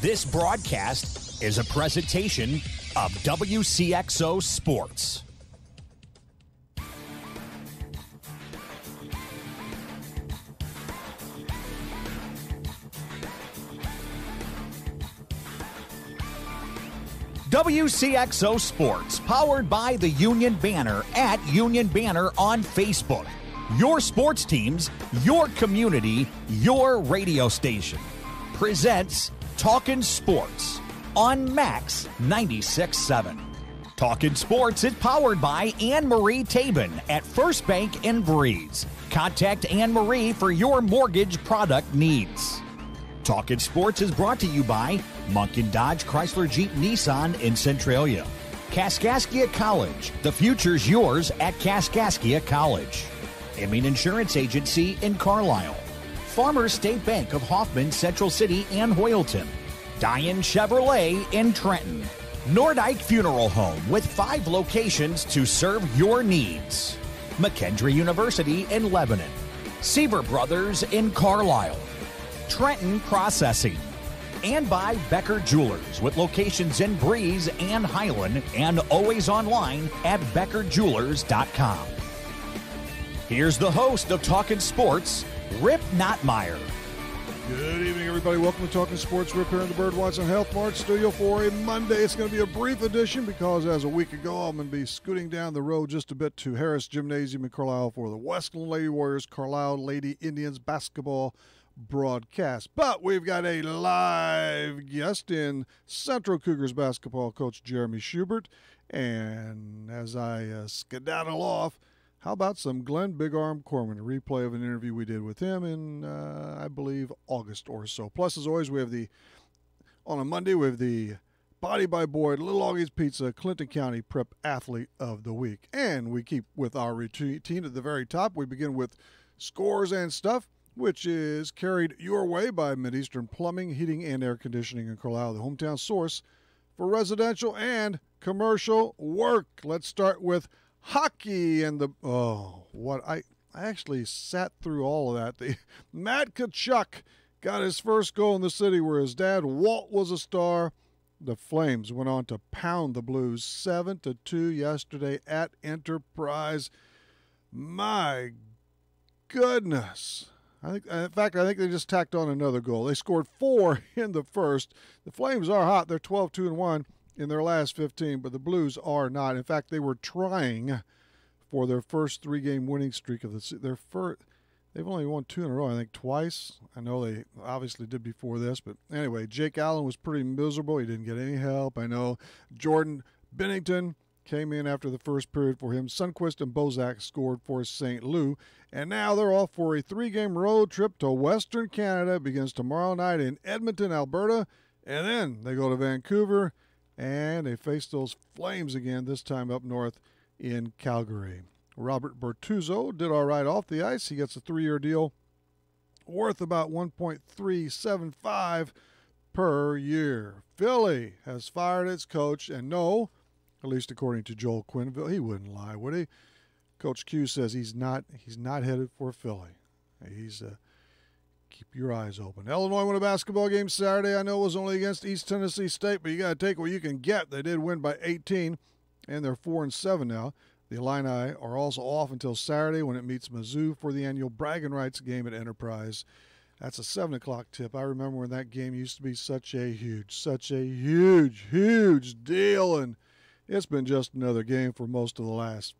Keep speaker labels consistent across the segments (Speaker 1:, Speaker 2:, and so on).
Speaker 1: This broadcast is a presentation of Wcxo Sports. WCXO Sports, powered by the Union Banner at Union Banner on Facebook. Your sports teams, your community, your radio station. Presents Talkin Sports on Max 96.7. Talkin Sports is powered by Anne-Marie Tabin at First Bank in Breeze. Contact Anne-Marie for your mortgage product needs. Talkin Sports is brought to you by Munkin Dodge Chrysler Jeep Nissan in Centralia. Kaskaskia College. The future's yours at Kaskaskia College. Emin Insurance Agency in Carlisle. Farmers State Bank of Hoffman, Central City, and Hoyleton. Diane Chevrolet in Trenton. Nordike Funeral Home with 5 locations to serve your needs. McKendree University in Lebanon. Seaver Brothers in Carlisle. Trenton Processing. And by Becker Jewelers with locations in Breeze and Highland and always online at beckerjewelers.com. Here's the host of Talkin Sports, Rip Nottmeyer.
Speaker 2: Good evening, everybody. Welcome to Talkin Sports. Rip here in the Birdwatch and Health Mart studio for a Monday. It's going to be a brief edition because as a week ago, I'm going to be scooting down the road just a bit to Harris Gymnasium in Carlisle for the Westland Lady Warriors, Carlisle Lady Indians basketball broadcast. But we've got a live guest in Central Cougars basketball coach Jeremy Schubert. And as I skedaddle off, how about some Glenn Big Arm Corman, a replay of an interview we did with him in, I believe, August or so. Plus, as always, we have on a Monday, we have the Body by Boyd, Little Augie's Pizza, Clinton County Prep Athlete of the Week. And we keep with our routine at the very top. We begin with Scores and Stuff, which is carried your way by Mideastern Plumbing, Heating, and Air Conditioning in Carlisle, the hometown source for residential and commercial work. Let's start with hockey and I actually sat through all of that. Matt Tkachuk got his first goal in the city where his dad, Walt, was a star. The Flames went on to pound the Blues 7-2 yesterday at Enterprise. My goodness. I think they just tacked on another goal. They scored 4 in the first. The Flames are hot. They're 12-2-1 in their last 15, but the Blues are not. In fact, they were trying for their first 3-game winning streak of the season. They've only won 2 in a row, I think twice. I know they obviously did before this, but anyway, Jake Allen was pretty miserable. He didn't get any help. I know Jordan Bennington came in after the first period for him. Sundqvist and Bozak scored for St. Louis. And now they're off for a 3-game road trip to Western Canada. It begins tomorrow night in Edmonton, Alberta. And then they go to Vancouver, and they face those Flames again, this time up north in Calgary. Robert Bertuzzo did all right off the ice. He gets a 3-year deal worth about $1.375 per year. Philly has fired its coach, and no, at least according to Joel Quenneville, he wouldn't lie, would he? Coach Q says he's not headed for Philly. He's keep your eyes open. Illinois won a basketball game Saturday. I know it was only against East Tennessee State, but you got to take what you can get. They did win by 18, and they're 4-7 now. The Illini are also off until Saturday when it meets Mizzou for the annual bragging rights game at Enterprise. That's a 7 o'clock tip. I remember when that game used to be such a huge deal, and it's been just another game for most of the last,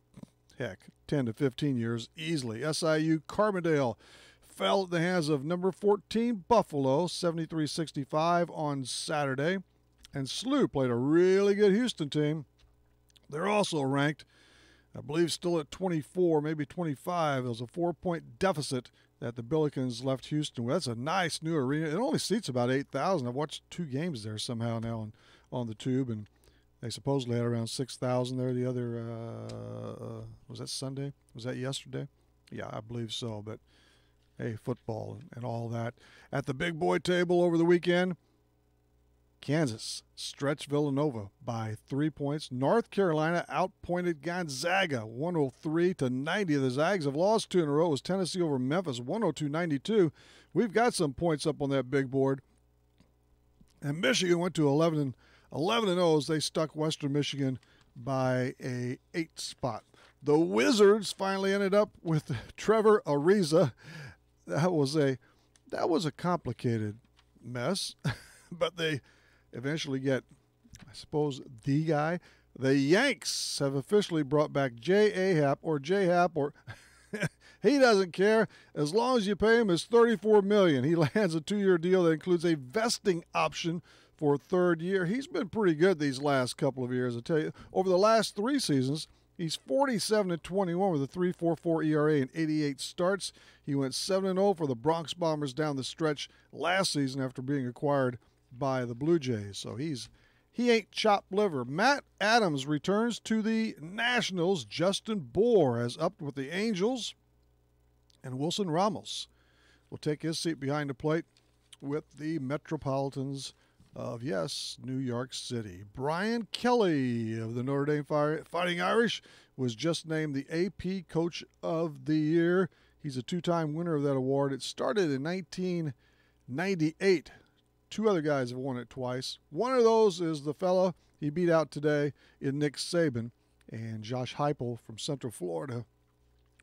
Speaker 2: 10 to 15 years easily. SIU Carbondale fell at the hands of number 14 Buffalo, 73-65 on Saturday. And SLU played a really good Houston team. They're also ranked, I believe, still at 24, maybe 25. It was a 4-point deficit that the Billikens left Houston with. That's a nice new arena. It only seats about 8,000. I've watched 2 games there somehow now on the tube, and they supposedly had around 6,000 there the other, was that Sunday? Was that yesterday? Yeah, I believe so. But, hey, football and all that. At the big boy table over the weekend, Kansas stretched Villanova by 3 points. North Carolina outpointed Gonzaga 103-90. The Zags have lost 2 in a row. It was Tennessee over Memphis 102-92. We've got some points up on that big board. And Michigan went to 11-0 as they stuck Western Michigan by a 8 spot. The Wizards finally ended up with Trevor Ariza. That was a complicated mess, but they eventually get, I suppose, the guy. The Yanks have officially brought back J-Hap, or he doesn't care as long as you pay him his $34 million. He lands a 2-year deal that includes a vesting option for a 3rd year. He's been pretty good these last couple of years. I tell you, over the last 3 seasons, he's 47-21 with a 3.44 ERA and 88 starts. He went 7-0 for the Bronx Bombers down the stretch last season after being acquired by the Blue Jays. So he ain't chopped liver. Matt Adams returns to the Nationals. Justin Bour has upped with the Angels. And Wilson Ramos will take his seat behind the plate with the Metropolitans of, New York City. Brian Kelly of the Notre Dame Fighting Irish was just named the AP Coach of the Year. He's a 2-time winner of that award. It started in 1998. 2 other guys have won it twice. One of those is the fella he beat out today in Nick Saban. And Josh Heupel from Central Florida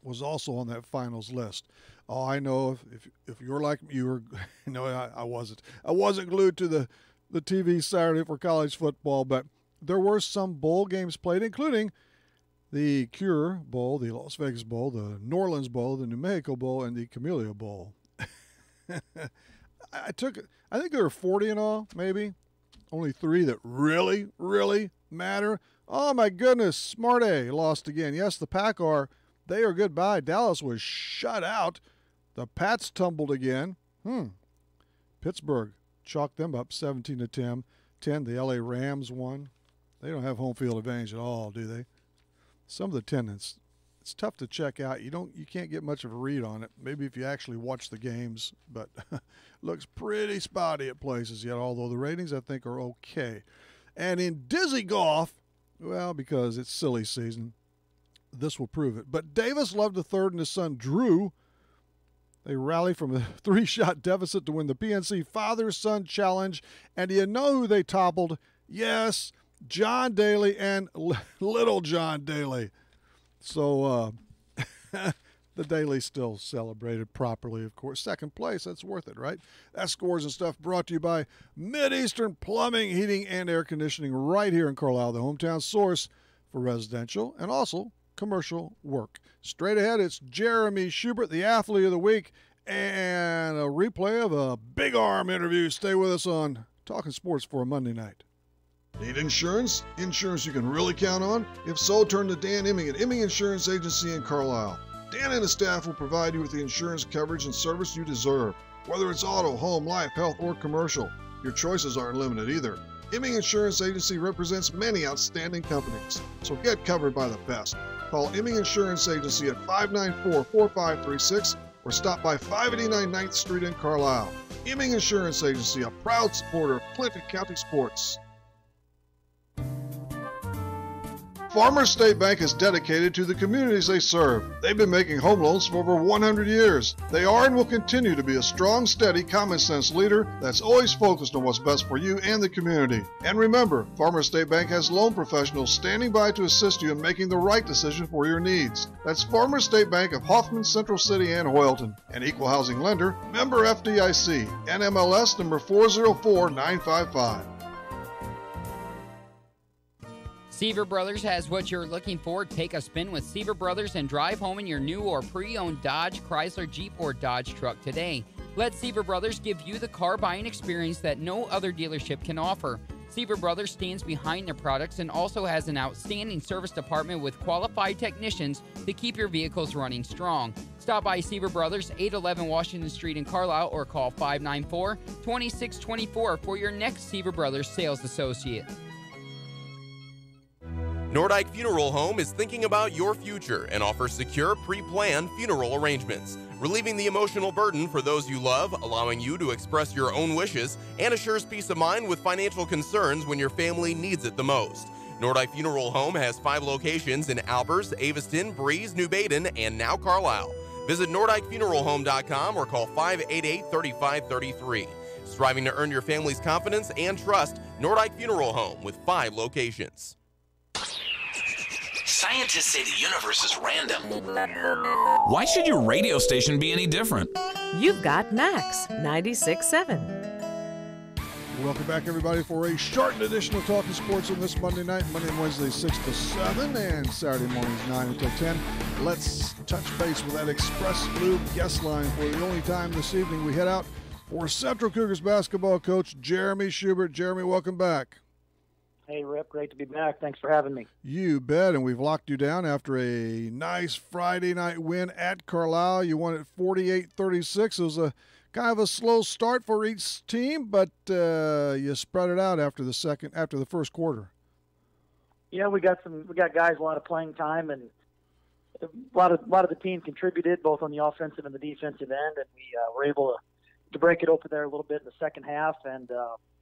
Speaker 2: was also on that finals list. Oh, I know if you're like me, you were. No, I wasn't. I wasn't glued to the TV Saturday for college football, but there were some bowl games played, including the Cure Bowl, the Las Vegas Bowl, the New Orleans Bowl, the New Mexico Bowl, and the Camellia Bowl. I think there were 40 in all, maybe. Only 3 that really, really matter. Oh, my goodness. Smart A lost again. Yes, the Pack they are goodbye. Dallas was shut out. The Pats tumbled again. Pittsburgh chalked them up 17-10. The LA Rams won. They don't have home field advantage at all, do they? Some of the attendance, it's tough to check out. You can't get much of a read on it. Maybe if you actually watch the games, but looks pretty spotty at places yet, although the ratings I think are okay. And in Dizzy Golf, well, because it's silly season, this will prove it. But Davis loved the third and his son Drew. They rally from a 3-shot deficit to win the PNC Father-Son Challenge. And do you know who they toppled? Yes, John Daly and Little John Daly. So the Daly still celebrated properly, of course. 2nd place, that's worth it, right? That Scores and Stuff brought to you by Mideastern Plumbing, Heating, and Air Conditioning right here in Carlisle, the hometown source for residential and also commercial work. Straight ahead, it's Jeremy Schubert, the Athlete of the Week, and a replay of a big arm interview. Stay with us on Talking Sports for a Monday night.
Speaker 3: Need insurance? Insurance you can really count on? If so, turn to Dan Imming at Imming Insurance Agency in Carlisle. Dan and his staff will provide you with the insurance coverage and service you deserve. Whether it's auto, home, life, health, or commercial, your choices aren't limited either. Imming Insurance Agency represents many outstanding companies, so get covered by the best. Call Imming Insurance Agency at 594-4536 or stop by 589 9th Street in Carlisle. Imming Insurance Agency, a proud supporter of Clinton County sports. Farmers State Bank is dedicated to the communities they serve. They've been making home loans for over 100 years. They are and will continue to be a strong, steady, common-sense leader that's always focused on what's best for you and the community. And remember, Farmers State Bank has loan professionals standing by to assist you in making the right decision for your needs. That's Farmers State Bank of Hoffman, Central City, and Hoyleton. An equal housing lender, member FDIC, NMLS number 404955.
Speaker 4: Seaver Brothers has what you're looking for. Take a spin with Seaver Brothers and drive home in your new or pre-owned Dodge, Chrysler, Jeep, or Dodge truck today. Let Seaver Brothers give you the car buying experience that no other dealership can offer. Seaver Brothers stands behind their products and also has an outstanding service department with qualified technicians to keep your vehicles running strong. Stop by Seaver Brothers, 811 Washington Street in Carlisle, or call 594-2624 for your next Seaver Brothers sales associate.
Speaker 5: Nordyke Funeral Home is thinking about your future and offers secure, pre-planned funeral arrangements, relieving the emotional burden for those you love, allowing you to express your own wishes, and assures peace of mind with financial concerns when your family needs it the most. Nordyke Funeral Home has 5 locations in Albers, Aveston, Breeze, New Baden, and now Carlisle. Visit NordikeFuneralHome.com or call 588-3533. Striving to earn your family's confidence and trust, Nordyke Funeral Home with 5 locations.
Speaker 6: Scientists say the universe is random.
Speaker 7: Why should your radio station be any different?
Speaker 8: You've got Max 96.7.
Speaker 2: Welcome back, everybody, for a shortened edition of Talking Sports on this Monday night, Monday and Wednesday, 6 to 7, and Saturday mornings, 9 until 10. Let's touch base with that Express Lube guest line for the only time this evening. We head out for Central Cougars basketball coach Jeremy Schubert. Jeremy, welcome back.
Speaker 9: Hey, Rip, great to be back. Thanks for having me.
Speaker 2: You bet, and we've locked you down after a nice Friday night win at Carlisle. You won it 48-36. It was a kind of a slow start for each team, but you spread it out after the first quarter.
Speaker 9: Yeah, we got guys a lot of playing time, and a lot of the team contributed both on the offensive and the defensive end, and we were able to break it open there a little bit in the second half, and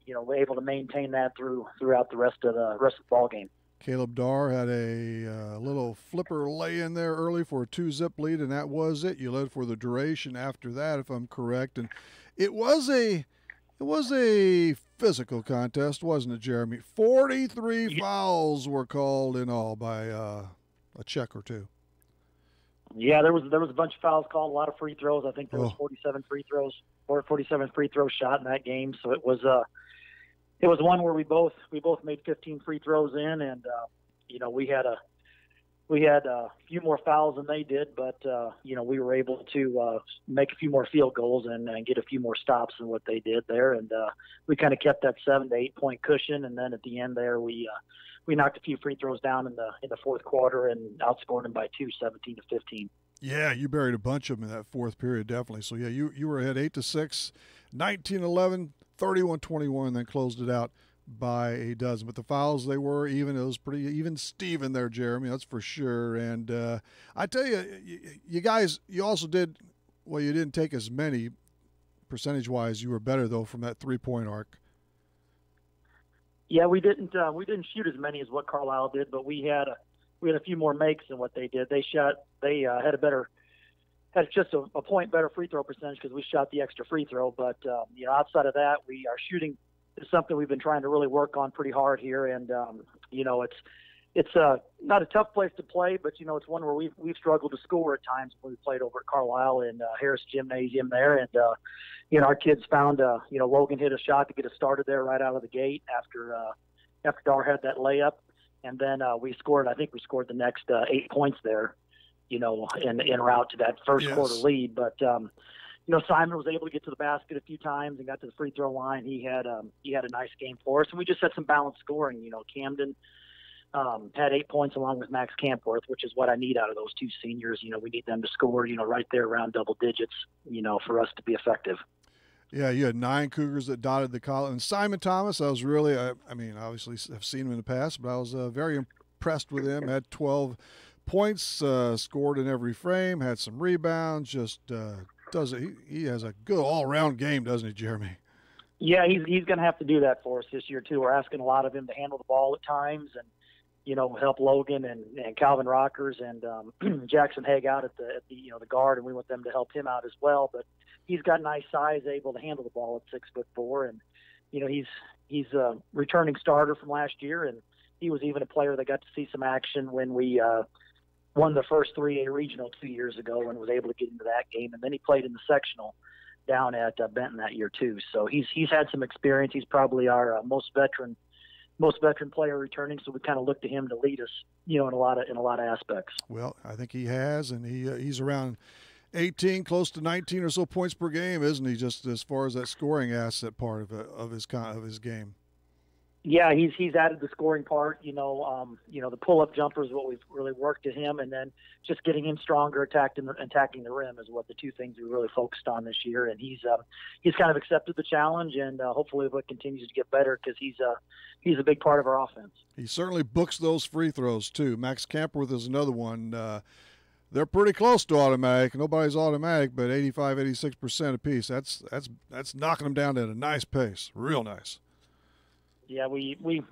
Speaker 9: we're able to maintain that throughout the rest of the ball game.
Speaker 2: Caleb Darr had a little flipper lay in there early for a 2-zip lead, and that was it. You led for the duration after that, if I'm correct. And it was a physical contest, wasn't it, Jeremy? 43 fouls were called in all by a check or two. Yeah,
Speaker 9: there was a bunch of fouls called, a lot of free throws. I think there was 47 free throws shot in that game. So it was one where we both made 15 free throws in, and we had a few more fouls than they did, but we were able to make a few more field goals and get a few more stops than what they did there, and we kind of kept that 7 to 8 point cushion. And then at the end there, we knocked a few free throws down in the fourth quarter and outscored them by 17-15.
Speaker 2: Yeah, you buried a bunch of them in that fourth period, definitely. So yeah, you were ahead 8-6, 19-11. 31-21, then closed it out by a dozen. But the fouls, they were even. It was pretty even Steven there, Jeremy, that's for sure. And I tell you, you guys, you also did, well, you didn't take as many percentage-wise. You were better, though, from that three-point arc.
Speaker 9: Yeah, we didn't shoot as many as what Carlisle did, but we had a few more makes than what they did. They had just a point better free throw percentage because we shot the extra free throw. But, outside of that, our shooting is something we've been trying to really work on pretty hard here. And, it's not a tough place to play, but, it's one where we've struggled to score at times when we played over at Carlisle and Harris Gymnasium there. And, our kids found, Logan hit a shot to get us started there right out of the gate after Dar had that layup. And then we scored the next 8 points there. En route to that first quarter lead. But, Simon was able to get to the basket a few times and got to the free throw line. He had a nice game for us, and we just had some balanced scoring. Camden had 8 points along with Max Campworth, which is what I need out of those two seniors. We need them to score, right there around double digits, for us to be effective.
Speaker 2: Yeah, you had 9 Cougars that dotted the column. And Simon Thomas, I was really, obviously have seen him in the past, but I was very impressed with him. Had 12 points, scored in every frame, had some rebounds, just does it. He has a good all-around game, doesn't he, Jeremy?
Speaker 9: Yeah, he's going to have to do that for us this year, too. We're asking a lot of him to handle the ball at times and, help Logan and Calvin Rockers and Jackson Haig out at the guard, and we want them to help him out as well. But he's got nice size, able to handle the ball at 6'4", and, he's a returning starter from last year, and he was even a player that got to see some action when we won the first 3A regional 2 years ago and was able to get into that game. And then he played in the sectional down at Benton that year too. So he's had some experience. He's probably our most veteran player returning. So we kind of look to him to lead us, in a lot of aspects.
Speaker 2: Well, I think he has, and he's around 18, close to 19 or so points per game, isn't he? Just as far as that scoring asset part of his game.
Speaker 9: Yeah, he's added the scoring part. The pull-up jumper is what we've really worked to him, and then just getting him stronger, attacking the rim is what the two things we really focused on this year. And he's kind of accepted the challenge, and hopefully it continues to get better because he's a big part of our offense.
Speaker 2: He certainly books those free throws too. Max Campworth is another one. They're pretty close to automatic. Nobody's automatic, but 85-86% apiece. That's knocking them down at a nice pace, real nice.
Speaker 9: Yeah, we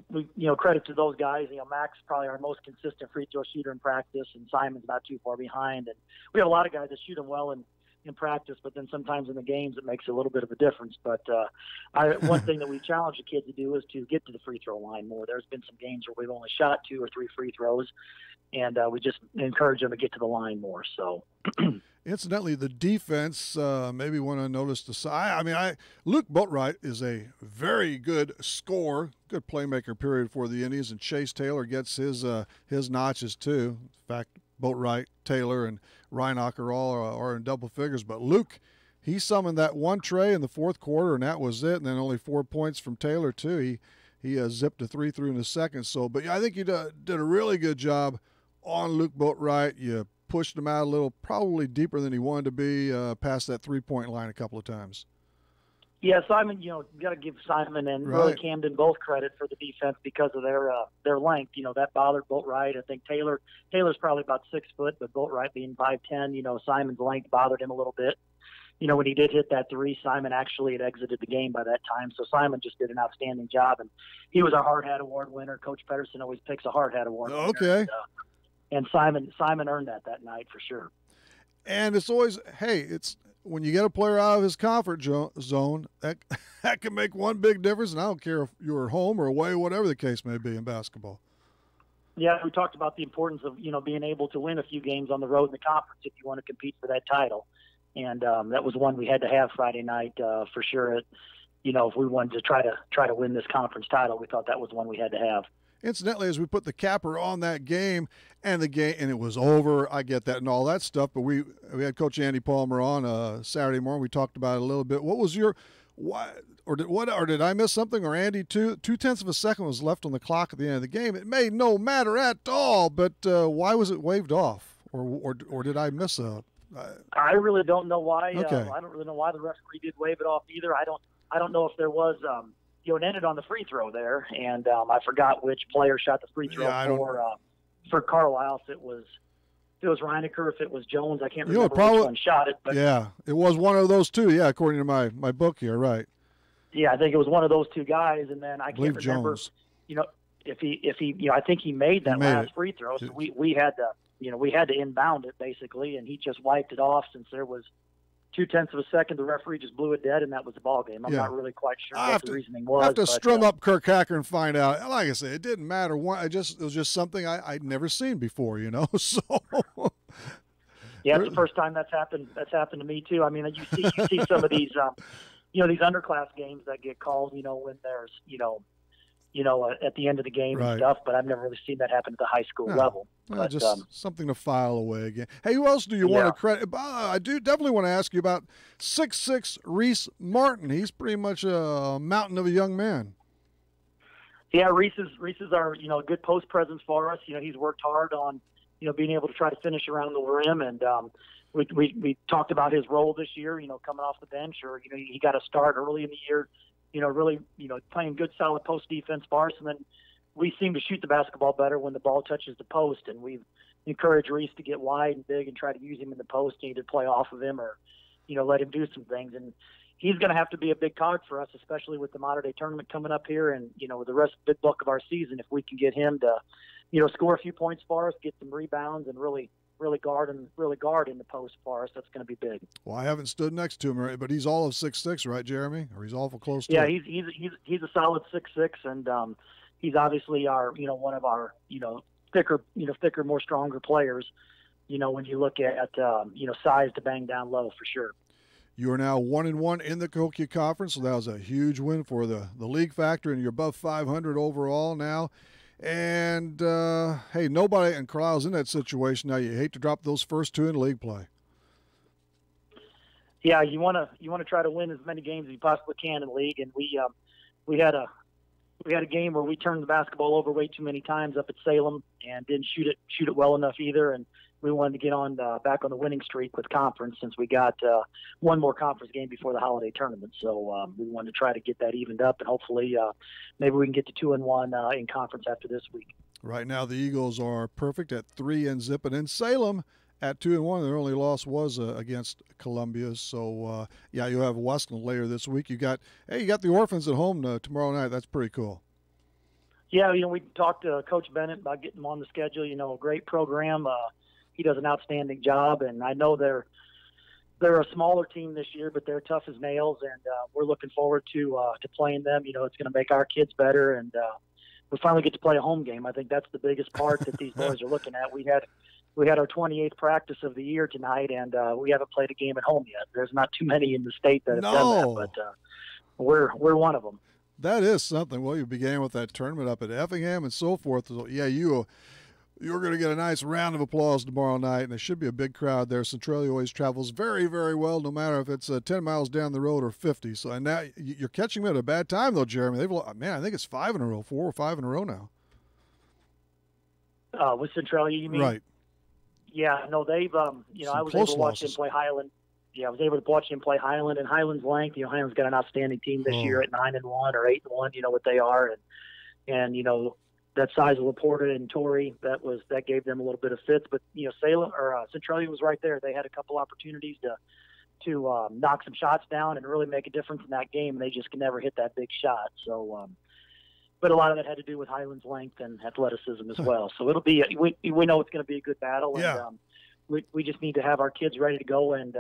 Speaker 9: credit to those guys. Max is probably our most consistent free throw shooter in practice, and Simon's not too far behind. And we have a lot of guys that shoot them well in in practice, but then sometimes in the games it makes a little bit of a difference. But one thing that we challenge the kids to do is to get to the free throw line more. There's been some games where we've only shot 2 or 3 free throws, and we just encourage them to get to the line more. So.
Speaker 2: Incidentally, the defense, maybe want to notice the side. I mean, Luke Boatwright is a very good scorer, good playmaker, period, for the Indians, and Chase Taylor gets his notches too. In fact, Boatwright, Taylor, and Reinach all are in double figures. But Luke, he summoned that one tray in the fourth quarter, and that was it. And then only 4 points from Taylor too. He zipped a 3 through in the second. So, but yeah, I think you did a really good job on Luke Boatwright. You pushed him out a little, probably deeper than he wanted to be, past that 3-point line a couple of times.
Speaker 9: Yeah, Simon, got to give Simon and really Camden both credit for the defense because of their length. That bothered Boatwright. I think Taylor's probably about 6 foot, but Boatwright being 5'10", Simon's length bothered him a little bit. When he did hit that 3, Simon actually had exited the game by that time. So Simon just did an outstanding job, and he was a hard hat award winner. Coach Pedersen always picks a hard hat award winner.
Speaker 2: Okay.
Speaker 9: And Simon earned that night for sure.
Speaker 2: And it's always, it's when you get a player out of his comfort zone, that can make one big difference. And I don't care if you're at home or away, whatever the case may be in basketball.
Speaker 9: Yeah, we talked about the importance of being able to win a few games on the road in the conference if you want to compete for that title. And that was one we had to have Friday night for sure. If we wanted to try to win this conference title, we thought that was one we had to have.
Speaker 2: Incidentally, as we put the capper on that game, and it was over, I get that and all that stuff, but we had Coach Andy Palmer on Saturday morning. We talked about it a little bit. What was your or did I miss something? Or Andy, 0.2 of a second was left on the clock at the end of the game. It made no matter at all, but why was it waved off? Or did I miss a?
Speaker 9: I really don't know why.
Speaker 2: Okay.
Speaker 9: I don't really know why the referee did wave it off either. I don't know if there was. It ended on the free throw there, and I forgot which player shot the free throw for Carlisle. If it was Reinecker, if it was Jones, I can't remember which one shot it. But
Speaker 2: yeah, it was one of those two. Yeah, according to my book here, right?
Speaker 9: Yeah, I think it was one of those two guys, and then I can't remember.
Speaker 2: Jones.
Speaker 9: If he, I think he made that last free throw, so we had to inbound it basically, and he just wiped it off since there was 0.2 of a second, the referee just blew it dead, and that was the ball game. I'm not really quite sure what the reasoning was.
Speaker 2: I have to strum up Kirk Hacker and find out. Like I said, it didn't matter. It was just something I'd never seen before, So
Speaker 9: yeah, it's the first time that's happened. That's happened to me too. I mean, you see some of these, these underclass games that get called, when there's, at the end of the game and stuff. But I've never really seen that happen at the high school level.
Speaker 2: But, just something to file away again. Hey, who else do you want to credit? I do definitely want to ask you about 6'6" Reese Martin. He's pretty much a mountain of a young man.
Speaker 9: Yeah, Reese is our a good post presence for us. He's worked hard on being able to try to finish around the rim, and we talked about his role this year. Coming off the bench, or he got a start early in the year. Really playing good solid post defense for us, and then we seem to shoot the basketball better when the ball touches the post, and we've encouraged Reese to get wide and big and try to use him in the post, either play off of him or, let him do some things. And he's going to have to be a big cog for us, especially with the modern day tournament coming up here and, the rest of the big bulk of our season. If we can get him to, score a few points for us, get some rebounds, and really guard in the post for us, that's going to be big.
Speaker 2: Well, I haven't stood next to him, but he's all of 6'6", right, Jeremy? Or he's awful close to
Speaker 9: it.
Speaker 2: Yeah,
Speaker 9: he's a solid 6'6", and he's obviously our one of our thicker, more stronger players. When you look at size to bang down low for sure.
Speaker 2: You are now 1-1 in the Cahokia Conference, so that was a huge win for the league factor, and you're above 500 overall now. And hey, nobody in Carlisle's in that situation now. You hate to drop those first 2 in league play.
Speaker 9: Yeah, you want to try to win as many games as you possibly can in league, and we had a game where we turned the basketball over way too many times up at Salem and didn't shoot it well enough either, and we wanted to get on back on the winning streak with conference since we got one more conference game before the holiday tournament. So we wanted to try to get that evened up, and hopefully maybe we can get to 2-1 in conference after this week.
Speaker 2: Right now the Eagles are perfect at 3-0, and in Salem at 2-1. Their only loss was against Columbia. So yeah, you'll have Wesleyan later this week. You got the Orphans at home tomorrow night. That's pretty cool.
Speaker 9: Yeah, we talked to Coach Bennett about getting them on the schedule. A great program. He does an outstanding job, and I know they're they're a smaller team this year, but they're tough as nails, and we're looking forward to playing them. You know, it's going to make our kids better, and we finally get to play a home game. I think that's the biggest part that these boys are looking at. We had our 28th practice of the year tonight, and we haven't played a game at home yet. There's not too many in the state that have done that, but we're one of them.
Speaker 2: That is something. Well, you began with that tournament up at Effingham and so forth. So, yeah, you're going to get a nice round of applause tomorrow night, and there should be a big crowd there. Centralia always travels very, very well, no matter if it's 10 miles down the road or 50. So, and now you're catching them at a bad time, though, Jeremy. I think it's 4 or 5 in a row now.
Speaker 9: With Centralia, you mean?
Speaker 2: Right.
Speaker 9: Yeah, no, they've, I was able to watch them play Highland. Yeah, I was able to watch him play Highland and Highland's length. You know, Highland's got an outstanding team this year at 9-1 or 8-1. You know what they are, and you know that size of Laporta and Torrey that gave them a little bit of fits. But you know, Centralia was right there. They had a couple opportunities to knock some shots down and really make a difference in that game, and they just could never hit that big shot. So, but a lot of that had to do with Highland's length and athleticism as well. So it'll be we know it's going to be a good battle.
Speaker 2: Yeah.
Speaker 9: And, we just need to have our kids ready to go and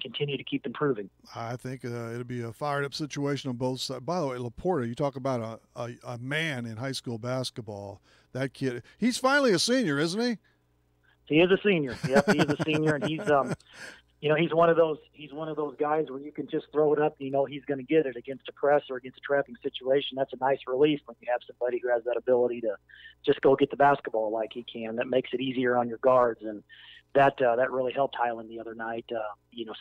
Speaker 9: continue to keep improving.
Speaker 2: I think it'll be a fired-up situation on both sides. By the way, Laporta, you talk about a man in high school basketball. That kid, he's finally a senior, isn't he?
Speaker 9: He is a senior. Yep, he is a senior, and he's he's one of those guys where you can just throw it up and you know he's going to get it against a press or against a trapping situation. That's a nice relief when you have somebody who has that ability to just go get the basketball like he can. That makes it easier on your guards, and that really helped Highland the other night,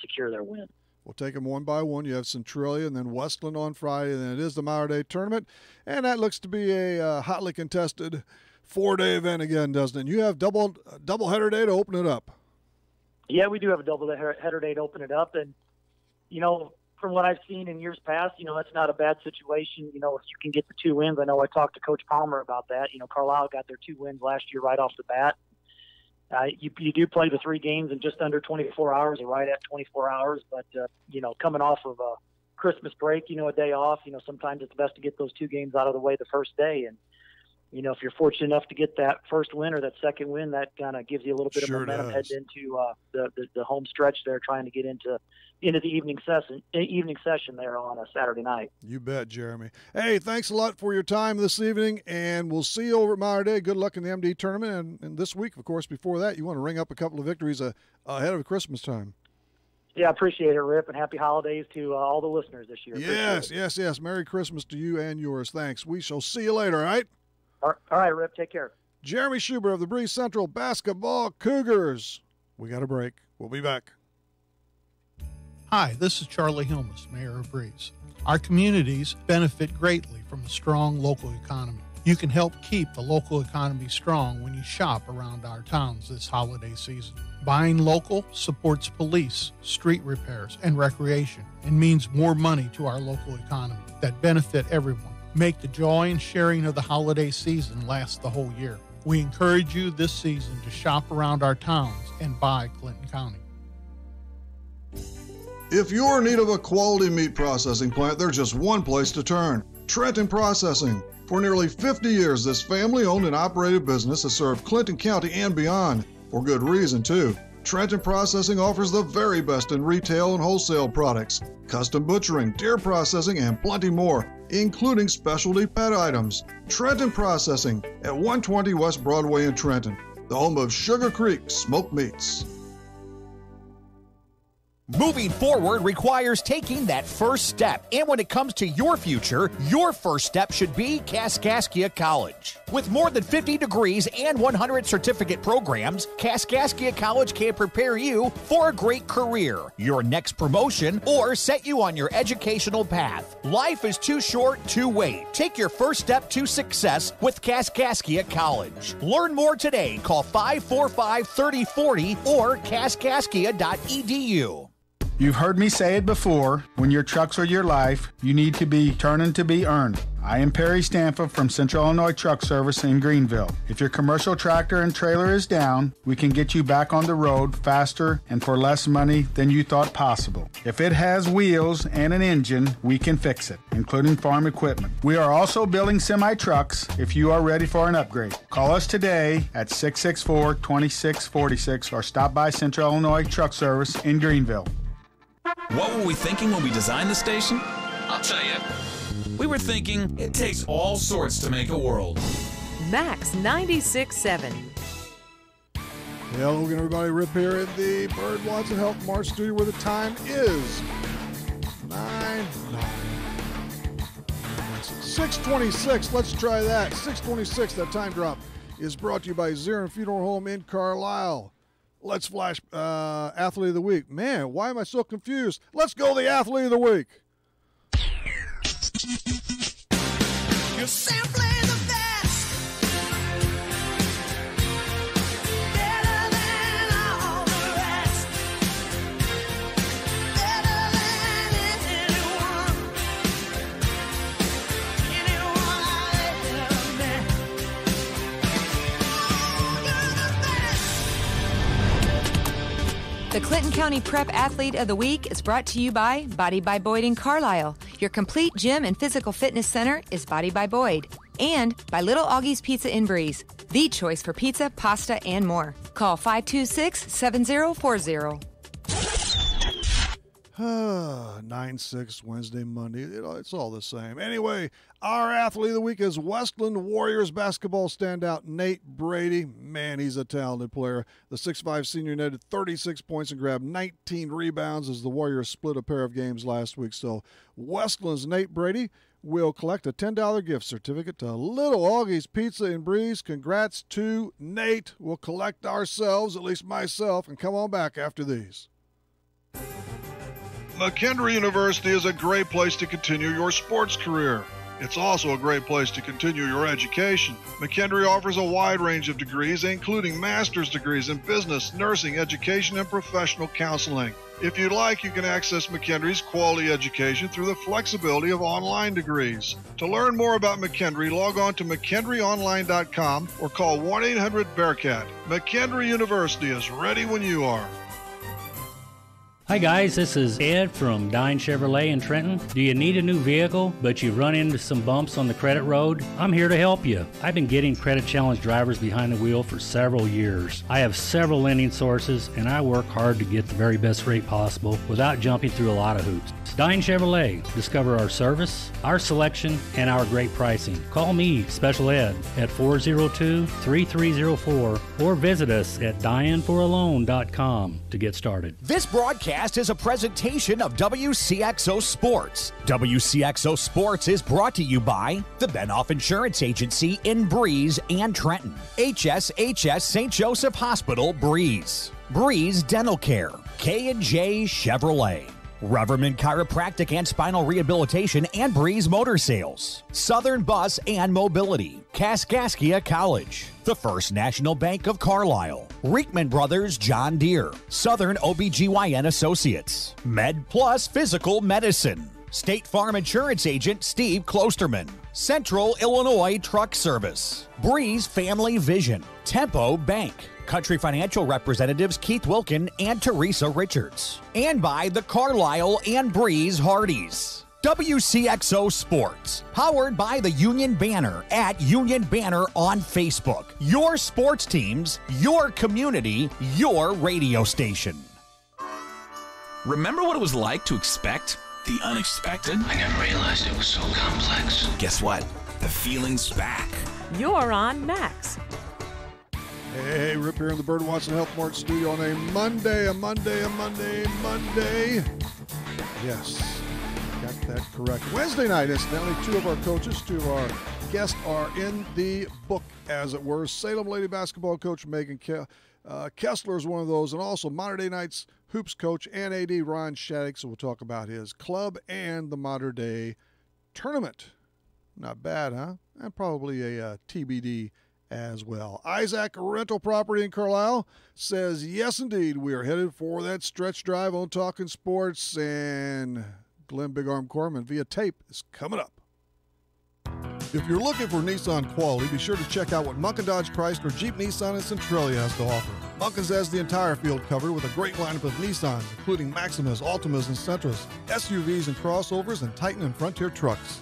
Speaker 9: secure their win.
Speaker 2: We'll take them one by one. You have Centralia and then Westland on Friday, and then it is the Mauer Day tournament, and that looks to be a hotly contested 4-day event again, doesn't it? And you have double header day to open it up.
Speaker 9: Yeah, we do have a double header day to open it up, and you know, from what I've seen in years past, you know, that's not a bad situation. You know, if you can get the 2 wins, I know I talked to Coach Palmer about that. You know, Carlisle got their 2 wins last year right off the bat. You do play the 3 games in just under 24 hours, or right at 24 hours. But, you know, coming off of a Christmas break, you know, a day off, you know, sometimes it's best to get those 2 games out of the way the first day. And, you know, if you're fortunate enough to get that first win or that second win, that kind of gives you a little bit of momentum heading into the home stretch there, trying to get into the evening session there on a Saturday night.
Speaker 2: You bet, Jeremy. Hey, thanks a lot for your time this evening, and we'll see you over at Mauer Day. Good luck in the MD tournament, and this week, of course, before that, you want to ring up a couple of victories ahead of Christmas time.
Speaker 9: Yeah, I appreciate it, Rip, and happy holidays to all the listeners this year.
Speaker 2: Yes. Merry Christmas to you and yours. Thanks. We shall see you later, all right?
Speaker 9: All right, Rip. Take care.
Speaker 2: Jeremy Schubert of the Breeze Central Basketball Cougars. We got a break. We'll be back.
Speaker 10: Hi, this is Charlie Hilmes, Mayor of Breeze. Our communities benefit greatly from a strong local economy. You can help keep the local economy strong when you shop around our towns this holiday season. Buying local supports police, street repairs, and recreation, and means more money to our local economy that benefit everyone. Make the joy and sharing of the holiday season last the whole year. We encourage you this season to shop around our towns and buy Clinton County.
Speaker 3: If you're in need of a quality meat processing plant, there's just one place to turn: Trenton Processing. For nearly 50 years, this family-owned and operated business has served Clinton County and beyond, for good reason, too. Trenton Processing offers the very best in retail and wholesale products, custom butchering, deer processing, and plenty more, including specialty pet items. Trenton Processing at 120 West Broadway in Trenton, the home of Sugar Creek Smoked Meats.
Speaker 1: Moving forward requires taking that first step. And when it comes to your future, your first step should be Kaskaskia College. With more than 50 degrees and 100 certificate programs, Kaskaskia College can prepare you for a great career, your next promotion, or set you on your educational path. Life is too short to wait. Take your first step to success with Kaskaskia College. Learn more today. Call 545-3040 or kaskaskia.edu.
Speaker 11: You've heard me say it before, when your trucks are your life, you need to be turning to be earned. I am Perry Stanfa from Central Illinois Truck Service in Greenville. If your commercial tractor and trailer is down, we can get you back on the road faster and for less money than you thought possible. If it has wheels and an engine, we can fix it, including farm equipment. We are also building semi-trucks if you are ready for an upgrade. Call us today at 664-2646 or stop by Central Illinois Truck Service in Greenville.
Speaker 7: What were we thinking when we designed the station?
Speaker 6: I'll tell you.
Speaker 7: We were thinking it takes all sorts to make a world.
Speaker 8: Max 96.7.
Speaker 2: Hello again, everybody. Rip here in the Bird Watson Health Mart studio where the time is 6:26. Let's try that. 6:26, that time drop is brought to you by Zirin Funeral Home in Carlisle. Let's flash Athlete of the Week. Man, why am I so confused? Let's go the Athlete of the Week.
Speaker 12: You're simply the best. Better than all the rest. Better than anyone. Anyone I've ever met. You're the best.
Speaker 13: The Clinton County Prep Athlete of the Week is brought to you by Body by Boyd in Carlisle. Your complete gym and physical fitness center is Body by Boyd. And by Little Augie's Pizza in Breeze, the choice for pizza, pasta, and more. Call 526-7040.
Speaker 2: 9-6, Wednesday, Monday. It's all the same. Anyway, our Athlete of the Week is Westland Warriors basketball standout Nate Brady. Man, he's a talented player. The 6'5 senior netted 36 points and grabbed 19 rebounds as the Warriors split a pair of games last week. So Westland's Nate Brady will collect a $10 gift certificate to Little Augie's Pizza in Breeze. Congrats to Nate. We'll collect ourselves, at least myself, and come on back after these.
Speaker 3: McKendree University is a great place to continue your sports career. It's also a great place to continue your education. McKendree offers a wide range of degrees, including master's degrees in business, nursing, education, and professional counseling. If you'd like, you can access McKendree's quality education through the flexibility of online degrees. To learn more about McKendree, log on to McKendreeOnline.com or call 1-800-BEARCAT. McKendree University is ready when you are.
Speaker 14: Hi guys, this is Ed from Dine Chevrolet in Trenton. Do you need a new vehicle, but you run into some bumps on the credit road? I'm here to help you. I've been getting credit challenge drivers behind the wheel for several years. I have several lending sources, and I work hard to get the very best rate possible without jumping through a lot of hoops. Dine Chevrolet. Discover our service, our selection, and our great pricing. Call me, Special Ed, at 402-3304 or visit us at DianeForALoan.com to get started.
Speaker 1: This broadcast is a presentation of Wcxo Sports. Wcxo Sports is brought to you by the Benoff Insurance Agency in Breeze and Trenton, HSHS St. Joseph Hospital, Breeze, Breeze Dental Care, K&J Chevrolet, Reverman Chiropractic and Spinal Rehabilitation and Breeze Motor Sales, Southern Bus and Mobility, Kaskaskia College, the First National Bank of Carlisle, Reekman Brothers John Deere, Southern OBGYN Associates, Med Plus Physical Medicine, State Farm Insurance Agent Steve Klosterman, Central Illinois Truck Service, Breeze Family Vision, Tempo Bank, Country Financial representatives Keith Wilkin and Teresa Richards, and by the Carlisle and Breeze Hardys. WCXO Sports, powered by the Union Banner at Union Banner on Facebook. Your sports teams, your community, your radio station.
Speaker 7: Remember what it was like to expect the unexpected?
Speaker 6: I never realized it was so complex.
Speaker 7: Guess what? The feeling's back.
Speaker 8: You're on Max.
Speaker 2: Hey, Rip here in the Bird Watson Health Mart studio on a Monday. Yes, got that correct. Wednesday night, incidentally, two of our coaches, two of our guests are in the book, as it were. Salem Lady basketball coach Megan Kessler is one of those, and also Modern Day Knights hoops coach and AD Ron Shattuck. So we'll talk about his club and the Modern Day tournament. Not bad, huh? And probably a TBD as well. Isaac Rental Property in Carlisle says, yes, indeed, we are headed for that stretch drive on Talkin Sports, and Glenn Big Arm Corman via tape is coming up. If you're looking for Nissan quality, be sure to check out what Munkin Dodge Chrysler, Jeep, Nissan, and Centralia has to offer. Munkin's has the entire field covered with a great lineup of Nissans, including Maximas, Altimas, and Sentras, SUVs and crossovers, and Titan and Frontier trucks.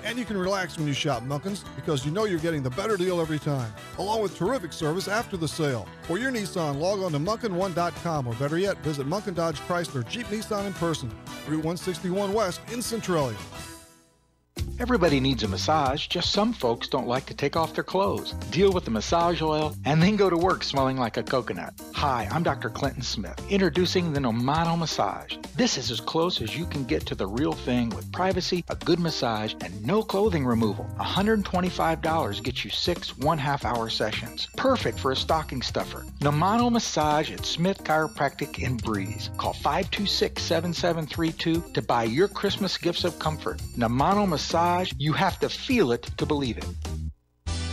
Speaker 2: And you can relax when you shop Munkins because you know you're getting the better deal every time, along with terrific service after the sale. For your Nissan, log on to Munkin1.com or better yet, visit Munkin Dodge Chrysler Jeep Nissan in person, Route 161 West in Centralia.
Speaker 15: Everybody needs a massage, just some folks don't like to take off their clothes, deal with the massage oil, and then go to work smelling like a coconut. Hi, I'm Dr. Clinton Smith, introducing the Nomano Massage. This is as close as you can get to the real thing with privacy, a good massage, and no clothing removal. $125 gets you 6 1/2-hour sessions. Perfect for a stocking stuffer. Nomano Massage at Smith Chiropractic in Breeze. Call 526-7732 to buy your Christmas gifts of comfort. Nomano Massage, you have to feel it to believe it.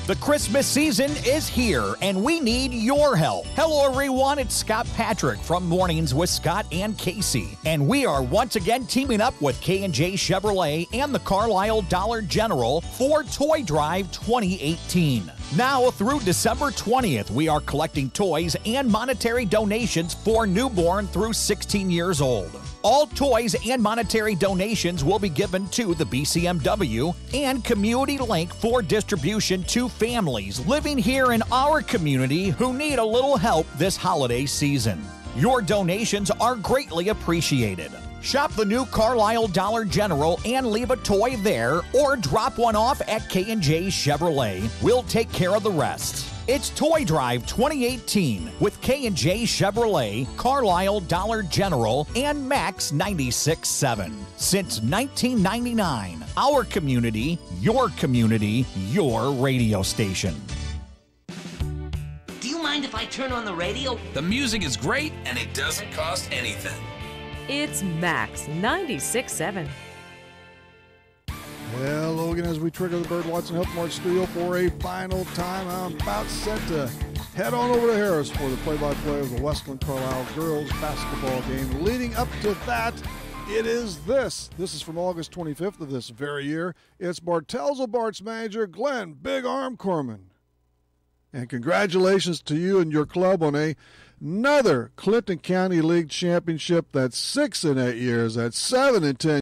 Speaker 1: The Christmas season is here, and we need your help. Hello, everyone. It's Scott Patrick from Mornings with Scott and Casey, and we are once again teaming up with K&J Chevrolet and the Carlisle Dollar General for Toy Drive 2018. Now through December 20th, we are collecting toys and monetary donations for newborn through 16 years old. All toys and monetary donations will be given to the BCMW and Community Link for distribution to families living here in our community who need a little help this holiday season. Your donations are greatly appreciated. Shop the new Carlisle Dollar General and leave a toy there or drop one off at K&J Chevrolet. We'll take care of the rest. It's Toy Drive 2018 with K&J Chevrolet, Carlisle Dollar General, and Max 96.7. Since 1999, our community, your radio station.
Speaker 6: Do you mind if I turn on the radio?
Speaker 7: The music is great and it doesn't cost anything.
Speaker 8: It's Max 96.7.
Speaker 2: Hello again as we trigger the Bird Watson Health Mart studio for a final time. I'm about set to head on over to Harris for the play-by-play of the Westland Carlisle girls basketball game. Leading up to that, it is this. This is from August 25th of this very year. It's Bartel's Bart's manager, Glenn Big Arm Corman. And congratulations to you and your club on another Clinton County League championship. That's 6 in 8 years. That's 7 in 10